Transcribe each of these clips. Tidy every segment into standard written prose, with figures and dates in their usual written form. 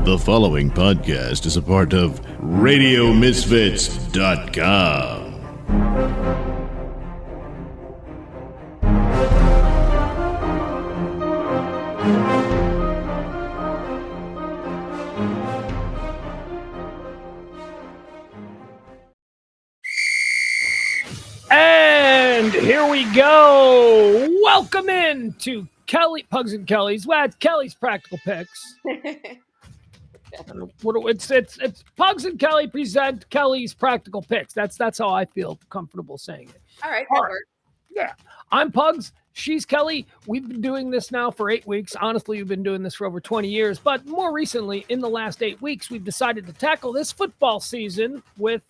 The following podcast is a part of RadioMisfits.com. And here we go. Welcome in to Pugs and Kelly's. Well, it's Kelly's Practical Pics. It's Pugs and Kelly present Kelly's Practical Pics. That's how I feel comfortable saying it. All right, that works. Yeah, I'm Pugs. She's Kelly. We've been doing this now for 8 weeks. Honestly, we've been doing this for over 20 years. But more recently, in the last 8 weeks, we've decided to tackle this football season with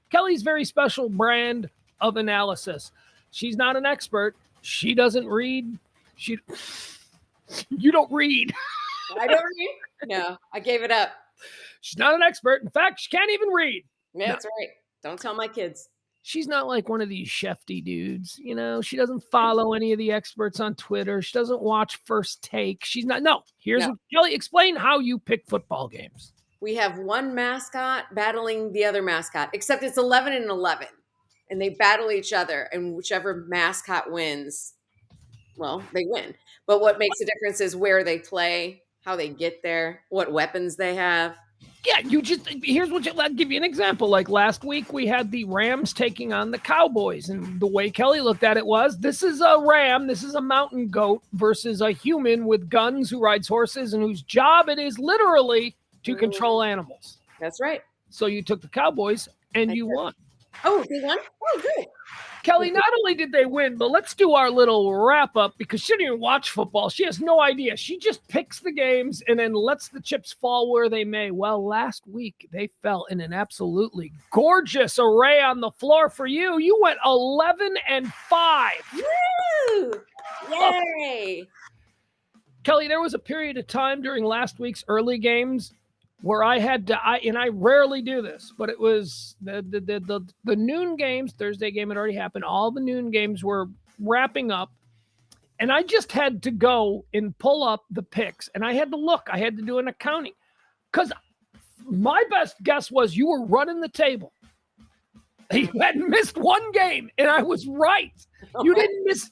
Kelly's very special brand of analysis. She's not an expert. She doesn't read. You don't read. I don't read? No, I gave it up. She's not an expert. In fact, she can't even read. Yeah, that's right. Don't tell my kids. She's not like one of these Shefty dudes. You know, she doesn't follow any of the experts on Twitter. She doesn't watch First Take. She's not. No. Kelly, explain how you pick football games. We have one mascot battling the other mascot, except it's 11 and 11. And they battle each other, and whichever mascot wins, well, they win. But what makes a difference is where they play, how they get there, what weapons they have. Yeah, I'll give you an example. Like last week, we had the Rams taking on the Cowboys, and the way Kelly looked at it was, this is a ram, this is a mountain goat versus a human with guns who rides horses and whose job it is literally to control animals. That's right. So you took the Cowboys, and you won. Oh, they won? Oh, good. Kelly, not only did they win, but let's do our little wrap-up because she didn't even watch football. She has no idea. She just picks the games and then lets the chips fall where they may. Well, last week, they fell in an absolutely gorgeous array on the floor for you. You went 11-5. Woo! Yay! Kelly, there was a period of time during last week's early games where I had to, and I rarely do this, but it was the noon games. Thursday game had already happened. All the noon games were wrapping up, and I just had to go and pull up the picks, and I had to look. I had to do an accounting because my best guess was you were running the table. You hadn't missed one game, and I was right. You didn't miss.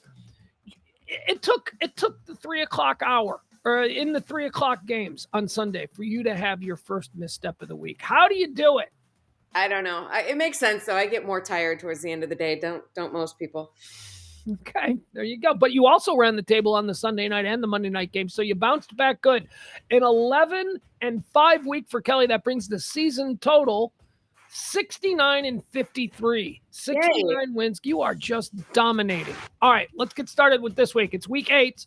It took the 3 o'clock hour. Or in the 3 o'clock games on Sunday for you to have your first misstep of the week. How do you do it? I don't know. It makes sense, though. I get more tired towards the end of the day. Don't most people? Okay, there you go. But you also ran the table on the Sunday night and the Monday night game, so you bounced back good. An 11-5 week for Kelly. That brings the season total 69-53. 69 wins. You are just dominating. All right, let's get started with this week. It's week 8.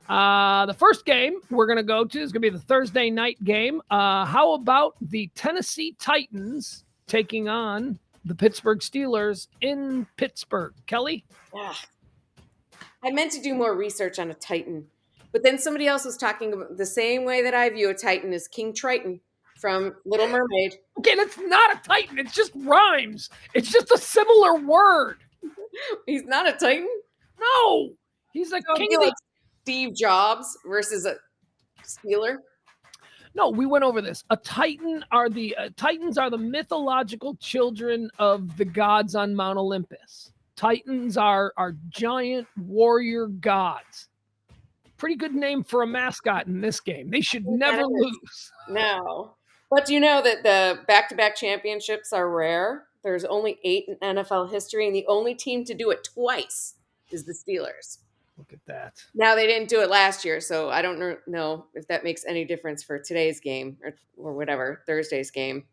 The first game we're going to go to is going to be the Thursday night game. How about the Tennessee Titans taking on the Pittsburgh Steelers in Pittsburgh? Kelly? Yeah. I meant to do more research on a Titan, but then somebody else was talking about the same way that I view a Titan is King Triton from Little Mermaid. Okay, that's not a Titan. It's just rhymes. It's just a similar word. He's not a Titan? No. He's a king of the... Steve Jobs versus a Steeler? No, we went over this. Titans are the mythological children of the gods on Mount Olympus. Titans are giant warrior gods. Pretty good name for a mascot in this game. They should never lose. No. But do you know that the back-to-back championships are rare? There's only 8 in NFL history, and the only team to do it twice is the Steelers. Look at that. Now, they didn't do it last year, so I don't know if that makes any difference for today's game or whatever, Thursday's game.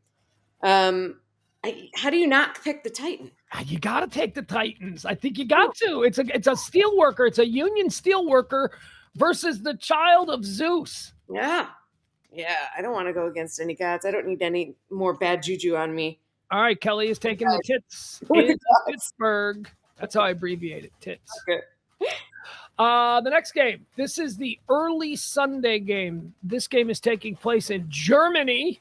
How do you not pick the Titan? You got to take the Titans. I think you got to. It's a steel worker. It's a union steel worker versus the child of Zeus. Yeah. Yeah, I don't want to go against any gods. I don't need any more bad juju on me. All right, Kelly is taking the Tits in Pittsburgh. That's how I abbreviate it, Tits. Okay. The next game, this is the early Sunday game. This game is taking place in Germany,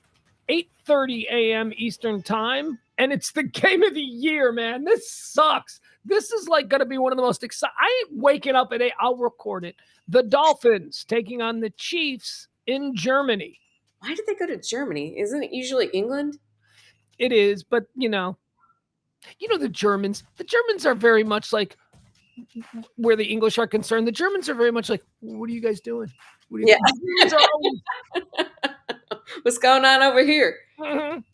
8:30 a.m. Eastern time, and it's the game of the year, man. This sucks. This is like going to be one of the most exciting. I ain't waking up at 8. I'll record it. The Dolphins taking on the Chiefs in Germany. Why did they go to Germany? Isn't it usually England? It is, but the Germans. The Germans are very much like where the English are concerned. The Germans are very much like, what are you guys doing? What are you Yeah. The Germans are always, What's going on over here? Mhm.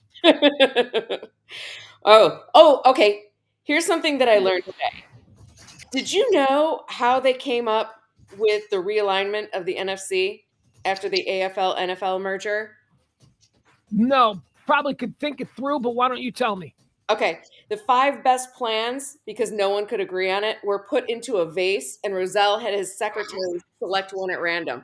Okay. Here's something that I learned today. Did you know how they came up with the realignment of the NFC after the AFL NFL merger? No, probably could think it through, but why don't you tell me? Okay, the 5 best plans, because no one could agree on it, were put into a vase, and Roselle had his secretary select one at random.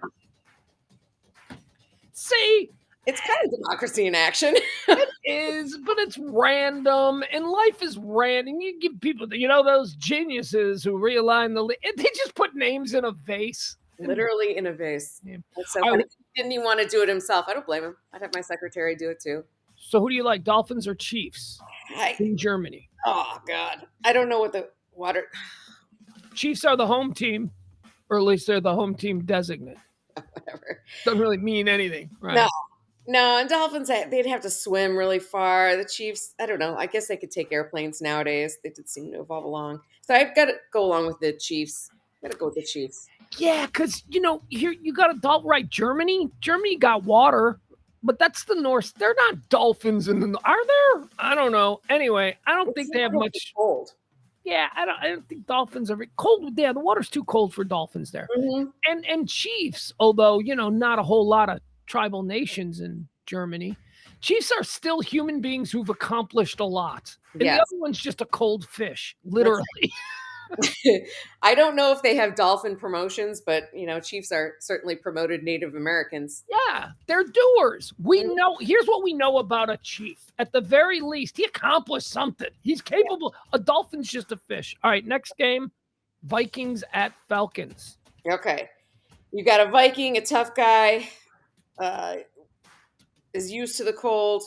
See, It's kind of democracy in action. it is, but it's random, and life is random. You give people, those geniuses who realign they just put names in a vase. Literally in a vase. Yeah. That's so funny. Didn't he want to do it himself? I don't blame him. I'd have my secretary do it too. So who do you like, Dolphins or Chiefs in Germany? Oh, God. I don't know what the water. Chiefs are the home team, or at least they're the home team designate. Whatever. Doesn't really mean anything, right? No, and Dolphins, they'd have to swim really far. The Chiefs, I don't know. I guess they could take airplanes nowadays. They did seem to evolve along. So I've got to go along with the Chiefs. Got to go with the Chiefs. Yeah, because, here you got right. Germany got water, but that's the North. They're not dolphins are there? I don't know. Anyway, I don't think they have much. Cold. Yeah, I don't think dolphins are cold. Yeah, the water's too cold for dolphins there. Mm-hmm. And Chiefs, although, not a whole lot of tribal nations in Germany, Chiefs are still human beings who've accomplished a lot. And the other one's just a cold fish, literally. I don't know if they have dolphin promotions, but Chiefs are certainly promoted Native Americans. Yeah, they're doers. We know. Here's what we know about a chief. At the very least, he accomplished something. He's capable. A dolphin's just a fish. All right, next game, Vikings at Falcons. Okay, you got a Viking, a tough guy, is used to the cold,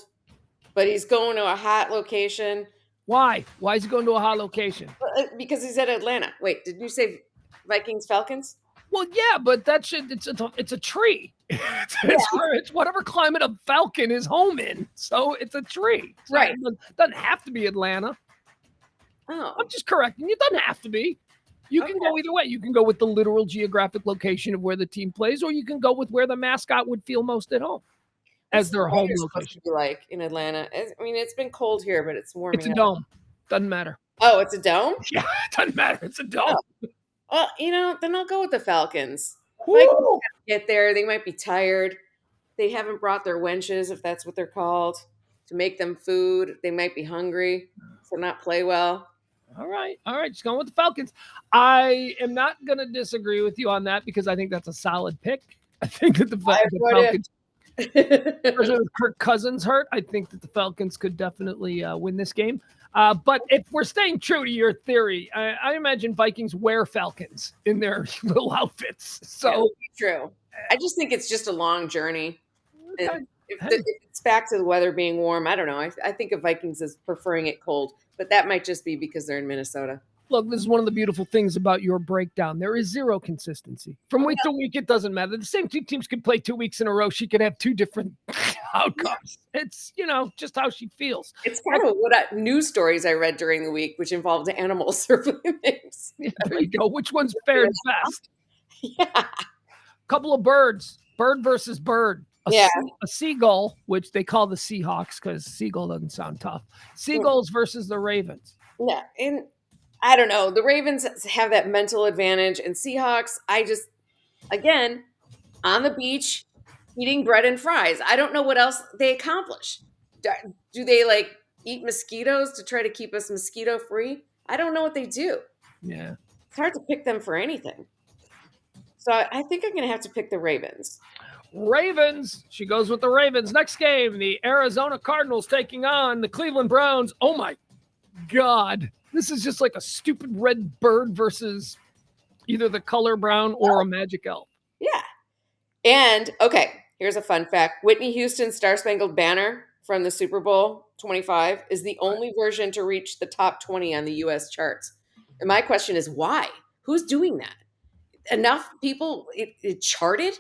but he's going to a hot location. Why? Why is he going to a hot location? Because he's at Atlanta. Wait, did you say Vikings, Falcons? Well, yeah, but it's a tree. It's whatever climate a falcon is home in. So it's a tree. So right. It doesn't have to be Atlanta. Oh. I'm just correcting you. It doesn't have to be. You can go either way. You can go with the literal geographic location of where the team plays, or you can go with where the mascot would feel most at home as their home location. Like in Atlanta. I mean, it's been cold here, but it's warming up. It's a dome. Doesn't matter. Oh, it's a dome? Yeah, it doesn't matter. It's a dome. Oh. Well, then I'll go with the Falcons. Vikings get there. They might be tired. They haven't brought their wenches, if that's what they're called, to make them food. They might be hungry, so not play well. All right. Just going with the Falcons. I am not going to disagree with you on that because I think that's a solid pick. I think that the Falcons, especially with Kirk Cousins hurt, I think that the Falcons could definitely win this game. But if we're staying true to your theory, I imagine Vikings wear Falcons in their little outfits. So true. I just think it's just a long journey. Okay. If it's back to the weather being warm, I don't know. I think of Vikings as preferring it cold, but that might just be because they're in Minnesota. Look, this is one of the beautiful things about your breakdown. There is zero consistency. From week to week, it doesn't matter. The same two teams could play 2 weeks in a row. She could have two different outcomes. It's, just how she feels. It's kind of what news stories I read during the week, which involved animals or things. Yeah, there you go. Which one's fared best? Yeah. Couple of birds. Bird versus bird. A seagull, which they call the Seahawks because seagull doesn't sound tough. Seagulls versus the Ravens. Yeah, and I don't know. The Ravens have that mental advantage, and Seahawks, again, on the beach, eating bread and fries. I don't know what else they accomplish. Do they eat mosquitoes to try to keep us mosquito free? I don't know what they do. Yeah. It's hard to pick them for anything. So I think I'm going to have to pick the Ravens. Ravens. She goes with the Ravens. Next game, the Arizona Cardinals taking on the Cleveland Browns. Oh, my God. This is just like a stupid red bird versus either the color brown or a magic elf. Yeah. And, okay, here's a fun fact. Whitney Houston's Star Spangled Banner from the Super Bowl 25 is the only version to reach the top 20 on the U.S. charts. And my question is, why? Who's doing that? Enough people, it charted?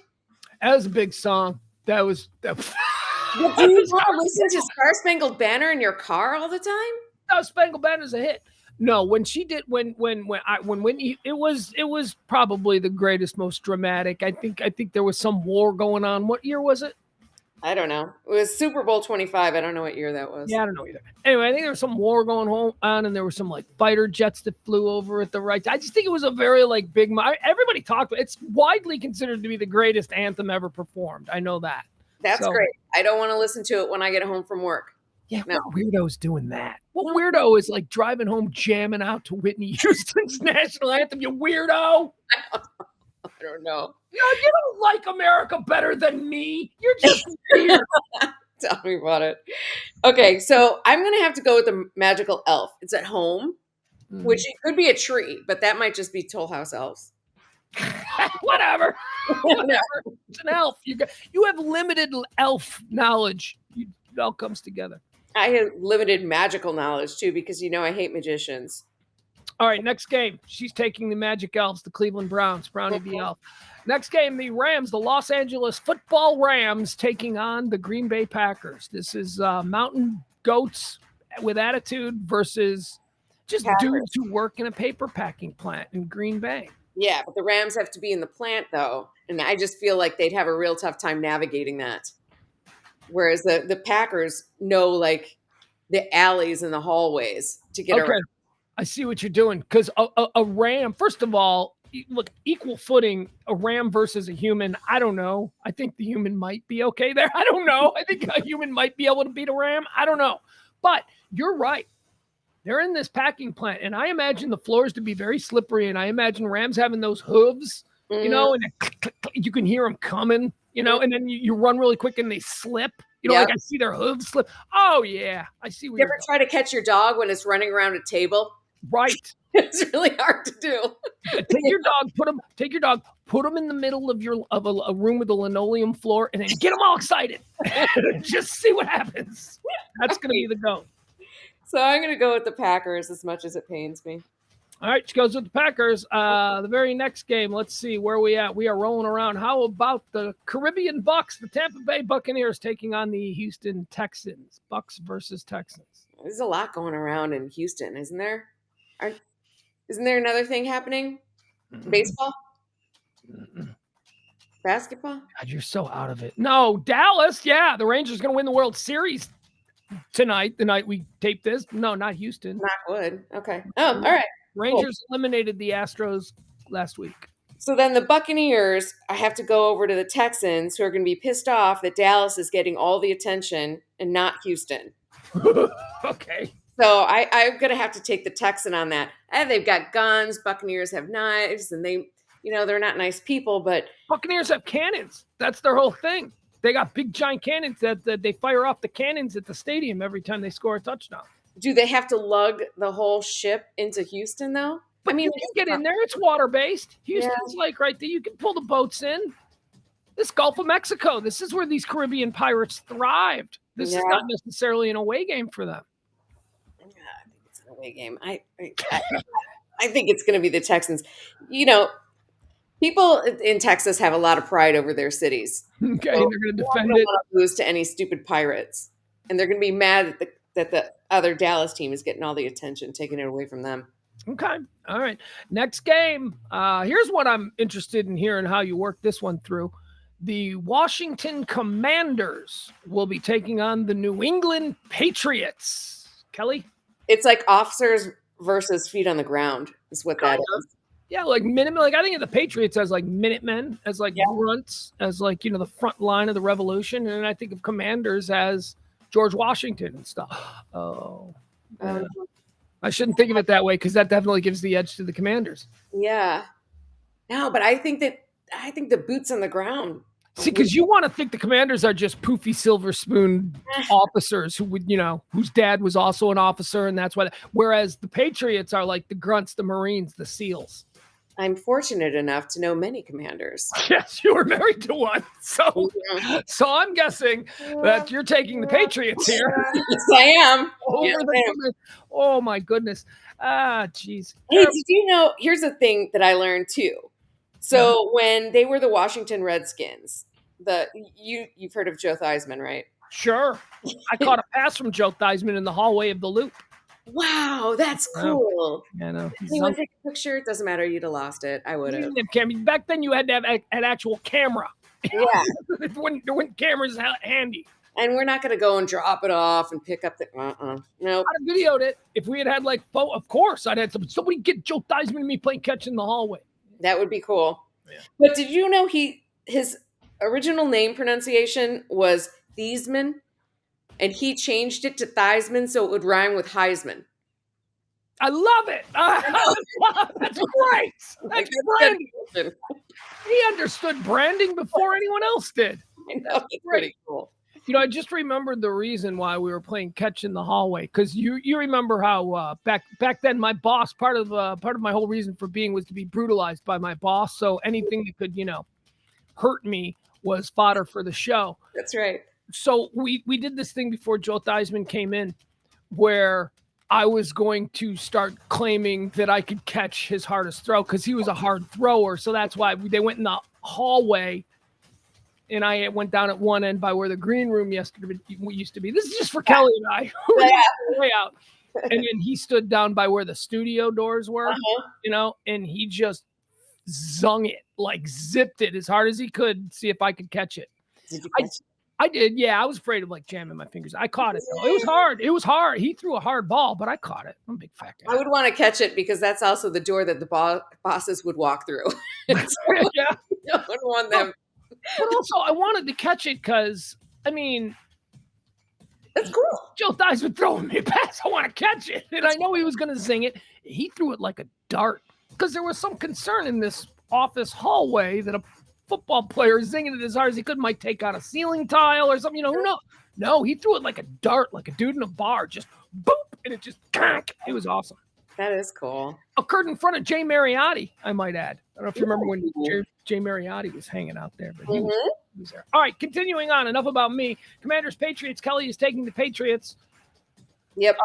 That was a big song. That was But do you want to listen to Star Spangled Banner in your car all the time? No, Spangled Banner's a hit. No, when she did when Whitney, it was probably the greatest, most dramatic. I think there was some war going on. What year was it? I don't know. It was Super Bowl 25. I don't know what year that was. Yeah, I don't know either. Anyway, I think there was some war going on, and there were some like fighter jets that flew over at the right time. I just think it was a very like big. Everybody talked about it. It's widely considered to be the greatest anthem ever performed. I know that. That's great. I don't want to listen to it when I get home from work. Yeah, no. What weirdo's doing that? What weirdo is like driving home jamming out to Whitney Houston's national anthem? You weirdo! I don't know. You don't like America better than me. You're just weird. Tell me about it. Okay, so I'm going to have to go with the magical elf. It's at home, which it could be a tree, but that might just be Toll House elves. Whatever. It's an elf. You have limited elf knowledge. It all comes together. I have limited magical knowledge, too, because I hate magicians. All right, next game. She's taking the Magic Elves, the Cleveland Browns. Brownie the elf. Next game, the Rams, the Los Angeles Football Rams, taking on the Green Bay Packers. This is mountain goats with attitude versus just dudes who work in a paper packing plant in Green Bay. Yeah, but the Rams have to be in the plant, though, and I just feel like they'd have a real tough time navigating that. Whereas the Packers know, like, the alleys and the hallways to get around. I see what you're doing, because a ram, first of all, look, equal footing, a ram versus a human, I don't know. I think the human might be okay there. I don't know. I think a human might be able to beat a ram. I don't know. But you're right. They're in this packing plant, and I imagine the floors to be very slippery, and I imagine rams having those hooves, and you can hear them coming, and then you run really quick and they slip. Like I see their hooves slip. Oh, yeah. I see what you ever try to catch your dog when it's running around a table? Right. It's really hard to do. Take your dog, put him in the middle of a room with a linoleum floor, and then get them all excited. Just see what happens. That's going to be the go. So I'm going to go with the Packers as much as it pains me. All right, she goes with the Packers. The very next game, let's see where we at. We are rolling around. How about the Caribbean Bucks, the Tampa Bay Buccaneers taking on the Houston Texans? Bucks versus Texans. There's a lot going around in Houston, isn't there? Isn't there another thing happening? Baseball? Basketball? God, you're so out of it. No, Dallas. Yeah, the Rangers are going to win the World Series tonight, the night we tape this. No, not Houston. Not wood. Okay. Oh, all right. Rangers eliminated the Astros last week. So then the Buccaneers, I have to go over to the Texans, who are going to be pissed off that Dallas is getting all the attention and not Houston. Okay. So I'm going to have to take the Texan on that. They've got guns. Buccaneers have knives, and they're not nice people, but Buccaneers have cannons. That's their whole thing. They got big giant cannons that they fire off the cannons at the stadium every time they score a touchdown. Do they have to lug the whole ship into Houston, though? But you can get in there. It's water-based. Houston's like right there. You can pull the boats in. This Gulf of Mexico, this is where these Caribbean pirates thrived. This is not necessarily an away game for them. Yeah, I think it's an away game. I think it's going to be the Texans. People in Texas have a lot of pride over their cities. Okay, so they're going to defend it. They don't want to lose to any stupid pirates. And they're going to be mad that the other Dallas team is getting all the attention, taking it away from them. Okay. All right. Next game. Here's what I'm interested in hearing how you work this one through. The Washington Commanders will be taking on the New England Patriots. Kelly? It's like officers versus feet on the ground is what that is. Yeah, like Minutemen. Like I think of the Patriots as like Minutemen, as like grunts, as like, the front line of the revolution. And I think of Commanders as George Washington and stuff. Oh. I shouldn't think of it that way because that definitely gives the edge to the Commanders. Yeah. No, but I think the boots on the ground. See, because you want to think the Commanders are just poofy silver spoon officers who would, whose dad was also an officer, and that's why. Whereas the Patriots are like the grunts, the Marines, the SEALs. I'm fortunate enough to know many commanders. Yes, you were married to one. So I'm guessing that you're taking the Patriots here. Yes, I am. Oh, my goodness. Jeez. Hey, did you know, here's a thing that I learned too. So when they were the Washington Redskins, you've heard of Joe Theismann, right? Sure. I caught a pass from Joe Theismann in the hallway of the Loop. Wow, that's cool. I know. Anyone take a picture? It doesn't matter. You'd have lost it. I would have. Back then, you had to have an actual camera. Yeah. There weren't cameras handy. And we're not going to go and drop it off and pick up the. Nope. I'd have videoed it. If we had like, of course, I'd had somebody get Joe Theismann and me playing catch in the hallway. That would be cool. Yeah. But did you know his original name pronunciation was Theismann, and he changed it to Theismann so it would rhyme with Heisman. I love it. That's great. That's branding. He understood branding before anyone else did. I know, it's pretty cool. I just remembered the reason why we were playing catch in the hallway, because you remember how back then my boss, part of my whole reason for being was to be brutalized by my boss. So anything that could hurt me was fodder for the show. That's right. So we did this thing before Joe Theismann came in, where I was going to start claiming that I could catch his hardest throw because he was a hard thrower. So that's why they went in the hallway. And I went down at one end by where the green room used to be. This is just for Kelly and I. Way out. And then he stood down by where the studio doors were, and he just zung it, like zipped it as hard as he could, see if I could catch it. Did you catch it? I did. Yeah, I was afraid of like jamming my fingers. I caught it though. It was hard. It was hard. He threw a hard ball, but I caught it. I'm a big fat guy. I would want to catch it because that's also the door that the bosses would walk through. Yeah. I wouldn't want them. But also, I wanted to catch it because, that's cool. Joe Theismann throwing me a pass. I want to catch it. And I know he was going to zing it. He threw it like a dart because there was some concern in this office hallway that a football player zinging it as hard as he could might take out a ceiling tile or something. Who knows? No, he threw it like a dart, like a dude in a bar. Just boop. And it just, it was awesome. That is cool. Occurred in front of Jay Mariotti, I might add. I don't know if you remember when Jay Mariotti was hanging out there, but he was there. All right, continuing on. Enough about me. Commanders, Patriots. Kelly is taking the Patriots. Yep.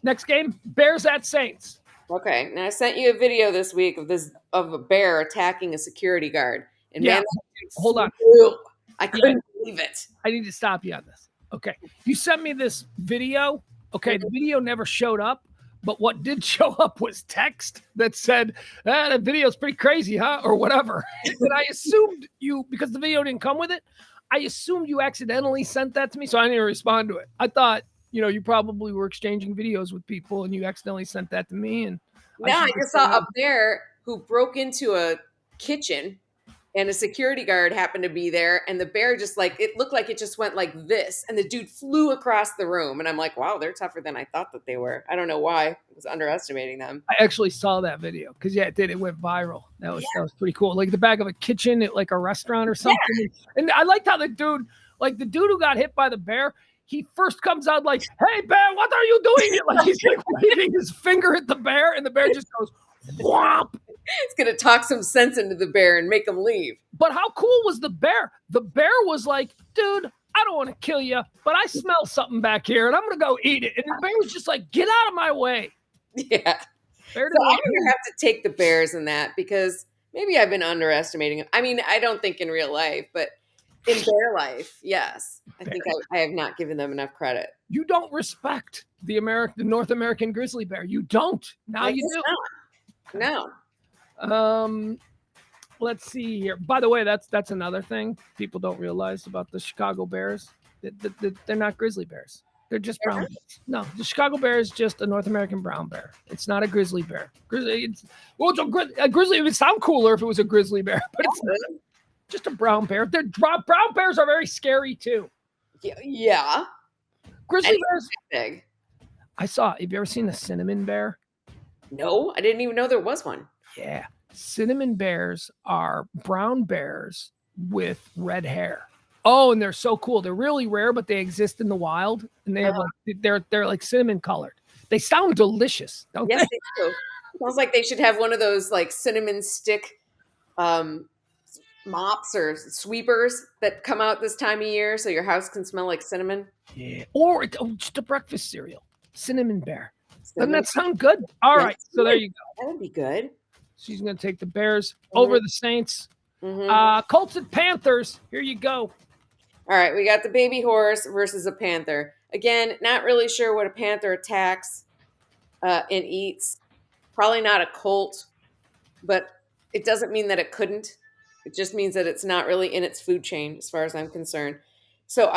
Next game, Bears at Saints. Okay. Now I sent you a video this week of a bear attacking a security guard. And man, hold on. I couldn't believe it. I need to stop you on this. Okay. You sent me this video. Okay, the video never showed up. But what did show up was text that said, that video's pretty crazy, huh? Or whatever. And I assumed because the video didn't come with it, I assumed you accidentally sent that to me, so I didn't respond to it. I thought, you probably were exchanging videos with people and you accidentally sent that to me. And I just saw a bear who broke into a kitchen and a security guard happened to be there. And the bear it looked like it just went like this. And the dude flew across the room. And I'm like, wow, they're tougher than I thought that they were. I don't know why. I was underestimating them. I actually saw that video because, it did. It went viral. That was pretty cool. Like the back of a kitchen at like a restaurant or something. Yeah. And I liked how the dude who got hit by the bear, he first comes out like, hey, bear, what are you doing? Like he's like waving his finger at the bear. And the bear just goes, whomp. It's going to talk some sense into the bear and make him leave. But how cool was the bear? The bear was like, dude, I don't want to kill you, but I smell something back here and I'm going to go eat it. And the bear was just like, get out of my way. Yeah. So I'm going to have to take the bears in that because maybe I've been underestimating them. I mean, I don't think in real life, but in bear life, yes. I think I have not given them enough credit. You don't respect the North American grizzly bear. You don't. Now you do. No. Let's see here. By the way, that's another thing people don't realize about the Chicago Bears. They're not grizzly bears. They're just brown bears. No, the Chicago Bear is just a North American brown bear. It's not a grizzly bear. A grizzly. It would sound cooler if it was a grizzly bear, but it's not. Just a brown bear. Brown bears are very scary too. Yeah. Grizzly bears. Big. Have you ever seen a cinnamon bear? No, I didn't even know there was one. Yeah. Cinnamon bears are brown bears with red hair. Oh, and they're so cool. They're really rare, but they exist in the wild. And they have they're like cinnamon colored. They sound delicious, don't they? Yes, they do. Sounds like they should have one of those like cinnamon stick mops or sweepers that come out this time of year so your house can smell like cinnamon. Yeah. Or just a breakfast cereal. Cinnamon bear. Doesn't that sound good? All right. So there you go. That would be good. She's going to take the Bears over the Saints. Colts and Panthers. Here you go. All right, we got the baby horse versus a panther. Again, not really sure what a panther attacks and eats. Probably not a colt, but it doesn't mean that it couldn't. It just means that it's not really in its food chain, as far as I'm concerned. So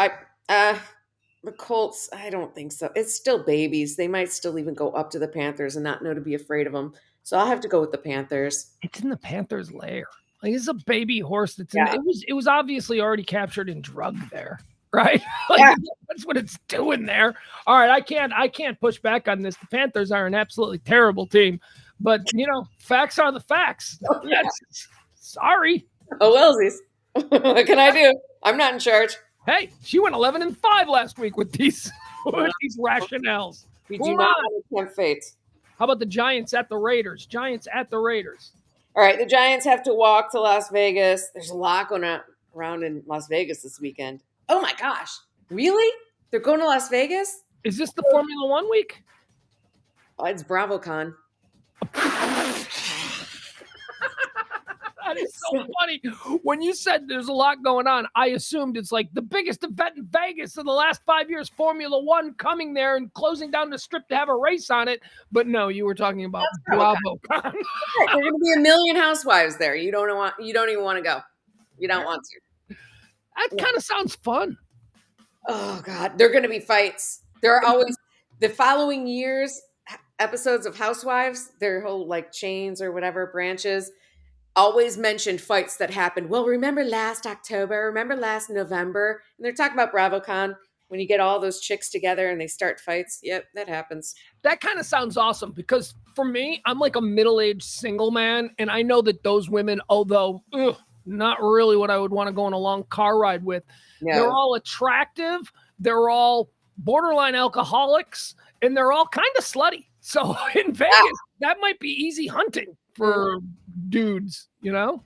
the colts, I don't think so. It's still babies. They might still even go up to the panthers and not know to be afraid of them. So I'll have to go with the panthers. It's in the panther's lair. Like, it's a baby horse that's in. Yeah. It was obviously already captured and drugged there, right? Like, Yeah. that's what it's doing there. All right, I can't push back on this. The Panthers are an absolutely terrible team, but facts are the facts. Oh, yeah. Sorry. Oh, wellsies. What can I do? I'm not in charge. Hey, she went 11-5 last week with these rationales. We do not want to tempt fate. How about the Giants at the Raiders? Giants at the Raiders. All right, the Giants have to walk to Las Vegas. There's a lot going around in Las Vegas this weekend. Oh my gosh. Really? They're going to Las Vegas? Is this the Formula One week? Oh, it's BravoCon. That is so funny. When you said there's a lot going on, I assumed it's like the biggest event in Vegas in the last 5 years, Formula One coming there and closing down the strip to have a race on it. But no, you were talking about BravoCon. There's going to be a million housewives there. You don't even want to go. You don't want to. That kind of sounds fun. Oh God, there are going to be fights. There are always the following year's episodes of Housewives. Their whole like chains or whatever branches always mentioned fights that happened. Well, remember last October? Remember last November? And they're talking about BravoCon when you get all those chicks together and they start fights. Yep, that happens. That kind of sounds awesome because for me, I'm like a middle-aged single man, and I know that those women, although not really what I would want to go on a long car ride with, they're all attractive, they're all borderline alcoholics, and they're all kind of slutty. So in Vegas, that might be easy hunting for dudes, you don't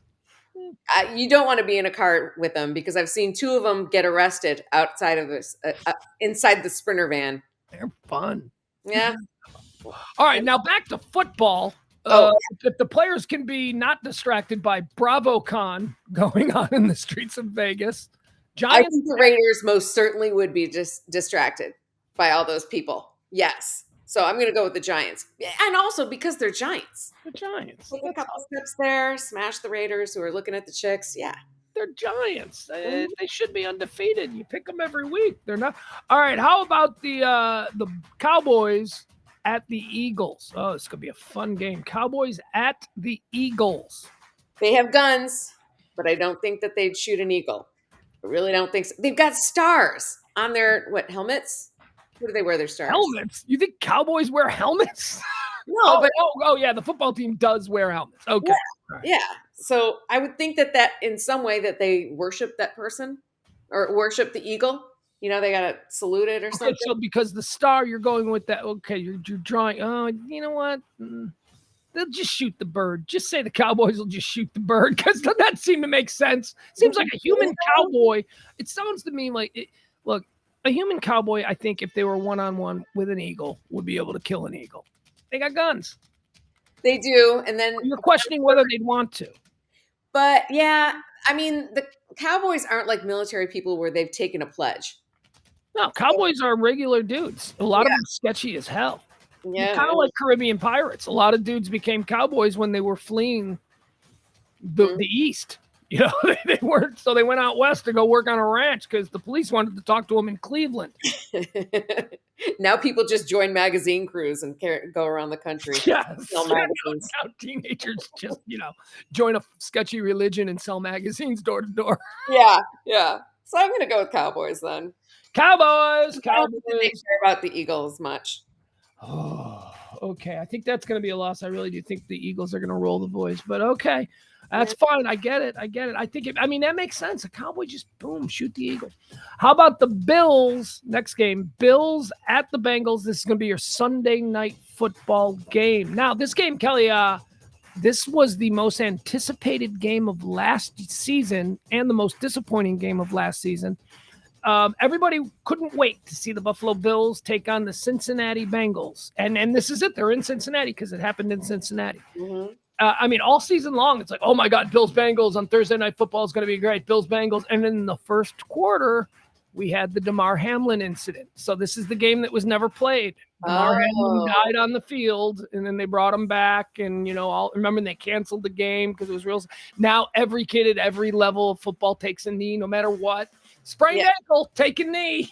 want to be in a car with them because I've seen two of them get arrested outside of this, inside the Sprinter van. They're fun. Yeah. All right, now back to football. If the players can be not distracted by BravoCon going on in the streets of Vegas, I think the Raiders most certainly would be just distracted by all those people. Yes. So I'm going to go with the Giants. And also because they're Giants. The Giants. Take a couple steps there, smash the Raiders who are looking at the chicks. Yeah. They're Giants. They should be undefeated. You pick them every week. They're not. All right, how about the Cowboys at the Eagles? Oh, it's going to be a fun game. Cowboys at the Eagles. They have guns, but I don't think that they'd shoot an eagle. I really don't think so. They've got stars on their, helmets? Where do they wear their stars? Helmets? You think Cowboys wear helmets? No, but yeah, the football team does wear helmets. Okay. Yeah. Right. Yeah. So I would think that in some way that they worship that person or worship the eagle. They got to salute it or something. So because the star, you're going with that. Okay, you're drawing. Oh, you know what? They'll just shoot the bird. Just say the Cowboys will just shoot the bird because doesn't that seem to make sense? Seems like a human cowboy. It sounds to me like look. A human cowboy, I think, if they were one-on-one with an eagle, would be able to kill an eagle. They got guns. They do, and then you're questioning whether they'd want to. But yeah, I mean, the Cowboys aren't like military people where they've taken a pledge. No, Cowboys are regular dudes. A lot of them sketchy as hell. Yeah, kind of like Caribbean pirates. A lot of dudes became cowboys when they were fleeing the East. They weren't, so they went out west to go work on a ranch because the police wanted to talk to them in Cleveland. Now people just join magazine crews and go around the country. Yes. Sell magazines. Now teenagers just, join a sketchy religion and sell magazines door to door. Yeah. So I'm going to go with Cowboys then. Cowboys. I don't think they care about the Eagles much. Oh, okay. I think that's going to be a loss. I really do think the Eagles are going to roll the boys, but okay. That's fine. I get it. I think that makes sense. A Cowboy just shoot the eagle. How about the Bills? Next game, Bills at the Bengals. This is going to be your Sunday night football game. Now, this game, Kelly, this was the most anticipated game of last season and the most disappointing game of last season. Everybody couldn't wait to see the Buffalo Bills take on the Cincinnati Bengals. And this is it. They're in Cincinnati because it happened in Cincinnati. Mm-hmm. I mean, all season long, it's like, oh my God, Bills-Bengals on Thursday Night Football is going to be great. Bills-Bengals. And then in the first quarter, we had the Damar Hamlin incident. So this is the game that was never played. Damar Hamlin died on the field, and then they brought him back. And, remember they canceled the game because it was real. Now every kid at every level of football takes a knee, no matter what. Sprained ankle, take a knee.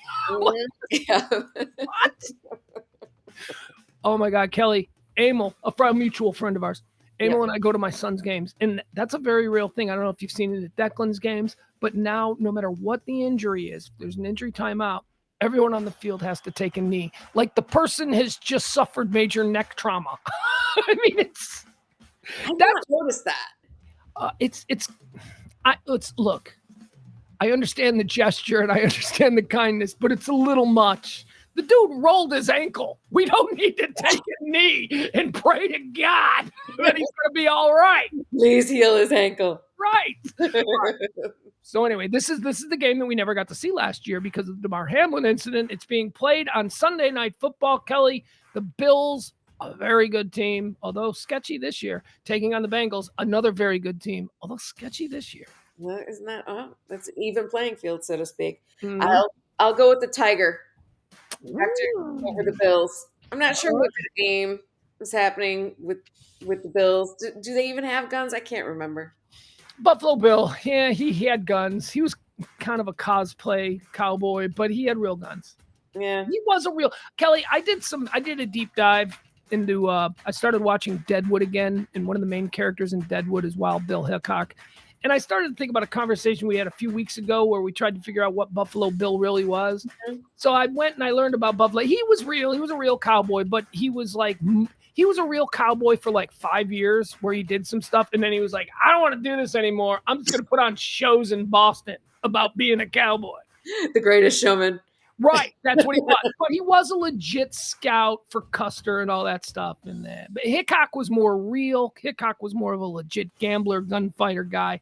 Yeah. What? Oh my God, Kelly, Emil, a mutual friend of ours. Emil and I go to my son's games, and that's a very real thing. I don't know if you've seen it at Declan's games, but now no matter what the injury is, if there's an injury timeout, everyone on the field has to take a knee. Like the person has just suffered major neck trauma. I mean, I didn't notice that. Look, I understand the gesture and I understand the kindness, but it's a little much. The dude rolled his ankle. We don't need to take a knee and pray to God that he's going to be all right. Please heal his ankle. Right. So anyway, this is the game that we never got to see last year because of the Damar Hamlin incident. It's being played on Sunday Night Football. Kelly, the Bills, a very good team, although sketchy this year, taking on the Bengals, another very good team, although sketchy this year. Well, isn't that? That's an even playing field, so to speak. Mm-hmm. I'll go with the Tiger. Over the Bills. I'm not sure what the game was happening with the Bills. Do they even have guns? I can't remember. Buffalo Bill, yeah, he had guns. He was kind of a cosplay cowboy, but he had real guns. Yeah, he was a real Kelly. I did a deep dive into. I started watching Deadwood again, and one of the main characters in Deadwood is Wild Bill Hickok. And I started to think about a conversation we had a few weeks ago where we tried to figure out what Buffalo Bill really was. Mm-hmm. So I went and I learned about Buffalo. He was real. He was a real cowboy, but he was a real cowboy for like 5 years where he did some stuff. And then he was like, I don't want to do this anymore. I'm just going to put on shows in Boston about being a cowboy. The Greatest Showman. Right. That's what he was. But he was a legit scout for Custer and all that stuff. And but Hickok was more real. Hickok was more of a legit gambler, gunfighter guy.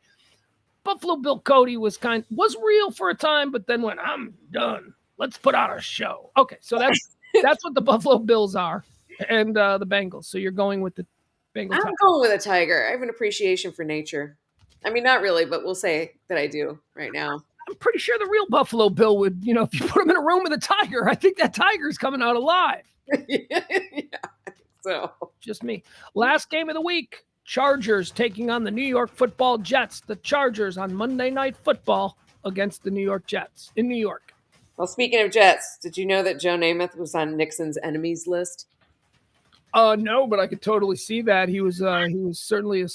Buffalo Bill Cody was real for a time, but then went, I'm done. Let's put on a show. Okay, so that's what the Buffalo Bills are, and the Bengals. So you're going with the Bengals. I'm going with a Tiger. I have an appreciation for nature. I mean, not really, but we'll say that I do right now. I'm pretty sure the real Buffalo Bill would, if you put him in a room with a tiger, I think that tiger's coming out alive. Yeah, I think so. Just me. Last game of the week. Chargers taking on the New York Football Jets. The Chargers on Monday Night Football against the New York Jets in New York. Well, speaking of Jets, did you know that Joe Namath was on Nixon's enemies list? No, but I could totally see that. He was certainly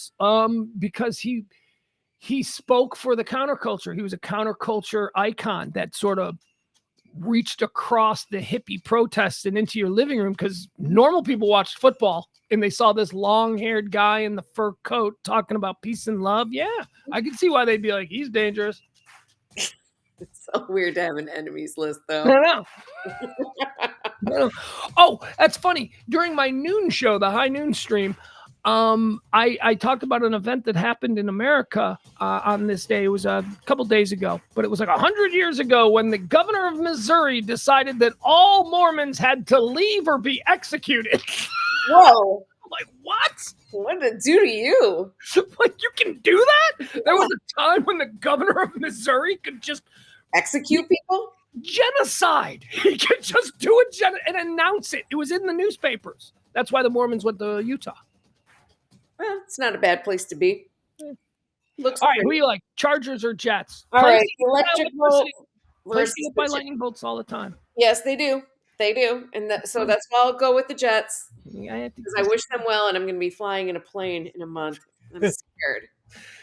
because he spoke for the counterculture. He was a counterculture icon that sort of reached across the hippie protests and into your living room because normal people watched football and they saw this long-haired guy in the fur coat talking about peace and love. Yeah, I can see why they'd be like, he's dangerous. It's so weird to have an enemies list, though. I know. Oh, that's funny. During my noon show, the high noon stream, I talked about an event that happened in America on this day. It was a couple days ago, but it was like 100 years ago when the governor of Missouri decided that all Mormons had to leave or be executed. Whoa. I'm like, what? What did it do to you? Like, you can do that? There was a time when the governor of Missouri could just execute people? Genocide. He could just do it and announce it. It was in the newspapers. That's why the Mormons went to Utah. Well, it's not a bad place to be. Looks all right, who do you like? Chargers or Jets? All right, electric bolt versus by lightning bolts all the time. Yes, they do. They do. And so that's why I'll go with the Jets. Because I wish them well, and I'm going to be flying in a plane in a month. I'm scared.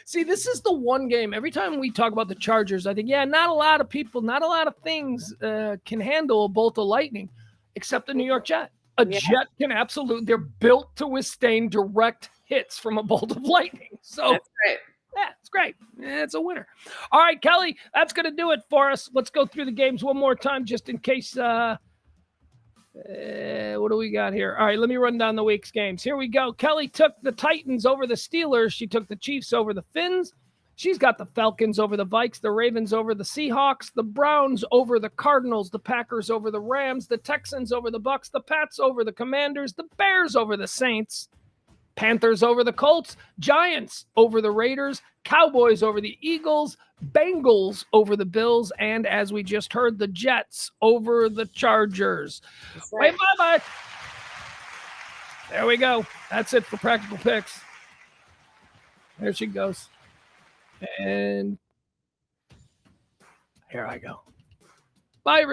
See, this is the one game. Every time we talk about the Chargers, I think, not a lot of people, not a lot of things can handle a bolt of lightning, except the New York Jet. Jet can absolutely, they're built to withstand direct hits from a bolt of lightning. So that's great. Yeah, it's great. It's a winner. All right, Kelly, that's going to do it for us. Let's go through the games one more time just in case. What do we got here? All right, let me run down the week's games. Here we go. Kelly took the Titans over the Steelers. She took the Chiefs over the Finns. She's got the Falcons over the Vikes, the Ravens over the Seahawks, the Browns over the Cardinals, the Packers over the Rams, the Texans over the Bucks, the Pats over the Commanders, the Bears over the Saints. Panthers over the Colts, Giants over the Raiders, Cowboys over the Eagles, Bengals over the Bills, and as we just heard, the Jets over the Chargers. Right. Wait, bye-bye. There we go. That's it for Practical Picks. There she goes. And here I go. Bye, everybody.